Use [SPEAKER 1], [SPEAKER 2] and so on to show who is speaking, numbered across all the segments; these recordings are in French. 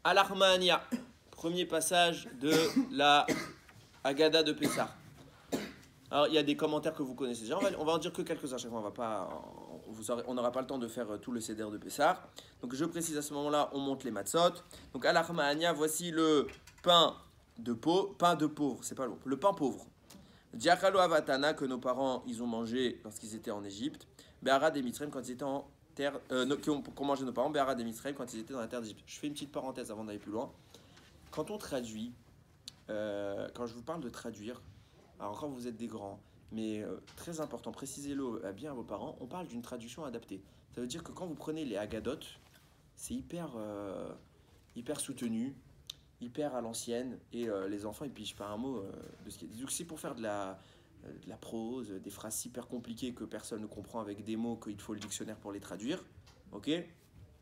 [SPEAKER 1] Al-Armania, premier passage de la Haggadah de Pessah. Alors, il y a des commentaires que vous connaissez déjà. On va en dire que quelques-uns à chaque fois. On n'aura pas le temps de faire tout le Seder de Pessah. Donc, je précise à ce moment-là, on monte les matzot. Donc, Al-Armania, voici le pain de pauvre, c'est pas le pain pauvre. Diakalo Avatana, que nos parents, ils ont mangé lorsqu'ils étaient en Égypte. Béhara des Mitzrayim, quand ils étaient en terre. Qu'ont mangé nos parents, Béhara des Mitzrayim, quand ils étaient dans la terre d'Égypte. Je fais une petite parenthèse avant d'aller plus loin. Quand on traduit, quand je vous parle de traduire, alors quand vous êtes des grands, mais très important, précisez-le bien à vos parents, on parle d'une traduction adaptée. Ça veut dire que quand vous prenez les Haggadot, c'est hyper soutenu, hyper à l'ancienne, et les enfants ils pigent pas un mot de ce qui est. Donc c'est pour faire de la prose, des phrases hyper compliquées que personne ne comprend avec des mots qu'il faut le dictionnaire pour les traduire, ok?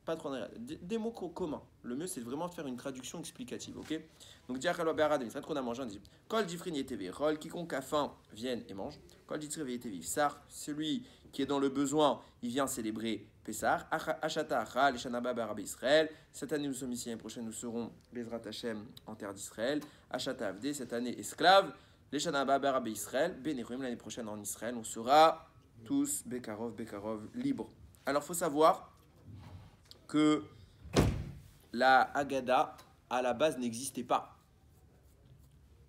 [SPEAKER 1] Pas trop des mots communs. Le mieux c'est vraiment de faire une traduction explicative, ok? Donc diakalo be'ara de qu'on a mangé en Égypte. Kol difrin yetevi rol, quiconque a faim vienne et mange. Kol ditriv yetevi sar, celui qui est dans le besoin, il vient célébrer Pessah. Achata achal eshanaba be'arabe Israël. Cette année nous sommes ici, l'année prochaine nous serons Bezrat Hashem en terre d'Israël. Achata avde, cette année esclave. Leshanaba be'arabe Israël. Benerim, l'année prochaine en Israël on sera tous bekarov libres. Alors faut savoir que la Haggadah, à la base, n'existait pas.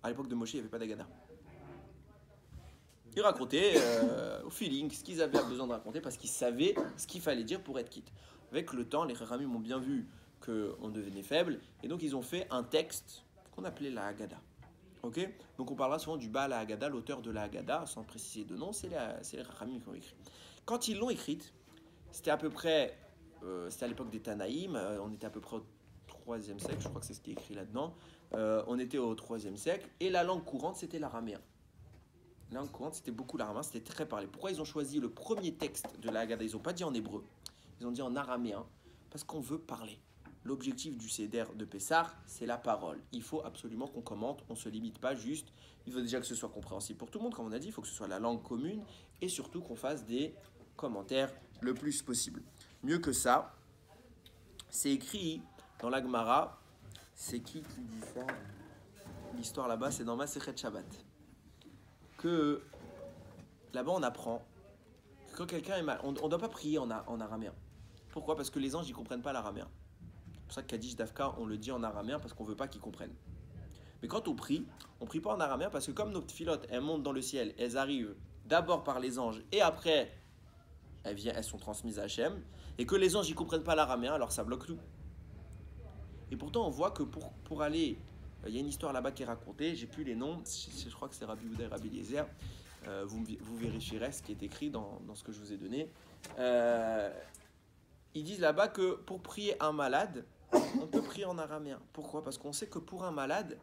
[SPEAKER 1] À l'époque de Moshe, il n'y avait pas d'Haggadah. Ils racontaient au feeling ce qu'ils avaient besoin de raconter parce qu'ils savaient ce qu'il fallait dire pour être quitte. Avec le temps, les Chachamim ont bien vu qu'on devenait faible et donc ils ont fait un texte qu'on appelait la Haggadah. Okay, donc on parlera souvent du Baal Haggadah, l'auteur de la Haggadah, sans préciser de nom, c'est les Chachamim qui ont écrit. Quand ils l'ont écrite, c'était à peu près... c'était à l'époque des Tanaïm, on était à peu près au 3e siècle, je crois que c'est ce qui est écrit là-dedans. On était au 3e siècle, et la langue courante, c'était l'araméen. La langue courante, c'était beaucoup l'araméen, c'était très parlé. Pourquoi ils ont choisi le premier texte de la Haggadah? Ils n'ont pas dit en hébreu, ils ont dit en araméen, parce qu'on veut parler. L'objectif du Seder de Pessah, c'est la parole. Il faut absolument qu'on commente, on ne se limite pas juste. Il faut déjà que ce soit compréhensible pour tout le monde, comme on a dit, il faut que ce soit la langue commune, et surtout qu'on fasse des commentaires le plus possible. Mieux que ça, c'est écrit dans la Gemara. C'est qui dit ça? L'histoire là-bas, c'est dans Masechet Shabbat. Que là-bas, on apprend que quand quelqu'un est mal, on ne doit pas prier en araméen. Pourquoi? Parce que les anges, ils ne comprennent pas l'araméen. C'est pour ça que Kaddish Dafka, on le dit en araméen parce qu'on ne veut pas qu'ils comprennent. Mais quand on prie pas en araméen parce que comme nos filotes, elles montent dans le ciel, elles arrivent d'abord par les anges et après, elles sont transmises à Hachem, et que les anges ne comprennent pas l'araméen, alors ça bloque tout. Et pourtant, on voit que pour aller... Il y a une histoire là-bas qui est racontée, j'ai plus les noms, je crois que c'est Rabbi Yehuda et Rabbi Eliezer, vous vérifierez ce qui est écrit dans ce que je vous ai donné. Ils disent là-bas que pour prier un malade, on peut prier en araméen. Pourquoi? Parce qu'on sait que pour un malade,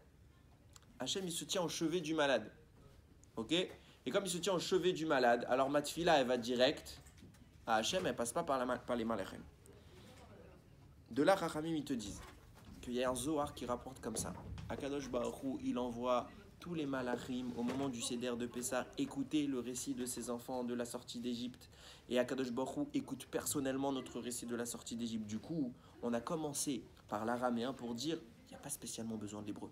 [SPEAKER 1] Hachem il se tient au chevet du malade. Ok? Et comme il se tient au chevet du malade, alors ma tfila elle va direct à Hachem, elle passe pas par les malachem. De là, Chachamim ils te disent qu'il y a un Zohar qui rapporte comme ça. Akadosh Baruch Hu, il envoie tous les malachim au moment du Seder de Pessah écouter le récit de ses enfants de la sortie d'Égypte. Et Akadosh Baruch Hu écoute personnellement notre récit de la sortie d'Égypte. Du coup, on a commencé par l'araméen pour dire il n'y a pas spécialement besoin de l'hébreu.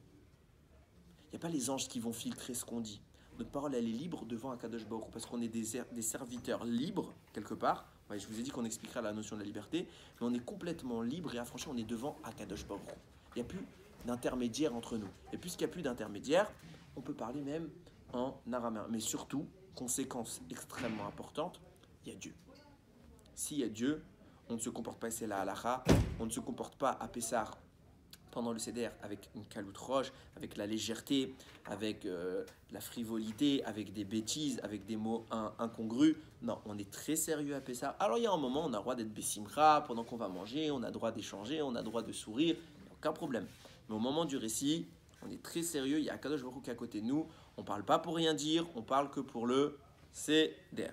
[SPEAKER 1] Il n'y a pas les anges qui vont filtrer ce qu'on dit. Notre parole, elle est libre devant Akadosh Baruch Hu parce qu'on est des serviteurs libres, quelque part. Ouais, je vous ai dit qu'on expliquera la notion de la liberté, mais on est complètement libre et affranchi, on est devant Akadosh Baruch Hu. Il n'y a plus d'intermédiaire entre nous. Et puisqu'il n'y a plus d'intermédiaire, on peut parler même en araméen. Mais surtout, conséquence extrêmement importante, il y a Dieu. S'il y a Dieu, on ne se comporte pas, c'est la halakha, on ne se comporte pas à Pessah pendant le Seder avec une caloute roche, avec la légèreté, avec la frivolité, avec des bêtises, avec des mots incongrus. Non, on est très sérieux à Pessah. Alors il y a un moment, on a le droit d'être bessimra, pendant qu'on va manger, on a le droit d'échanger, on a le droit de sourire, aucun problème. Mais au moment du récit, on est très sérieux, il y a Akadosh Baruch Hu qui est à côté de nous, on ne parle pas pour rien dire, on parle que pour le Seder.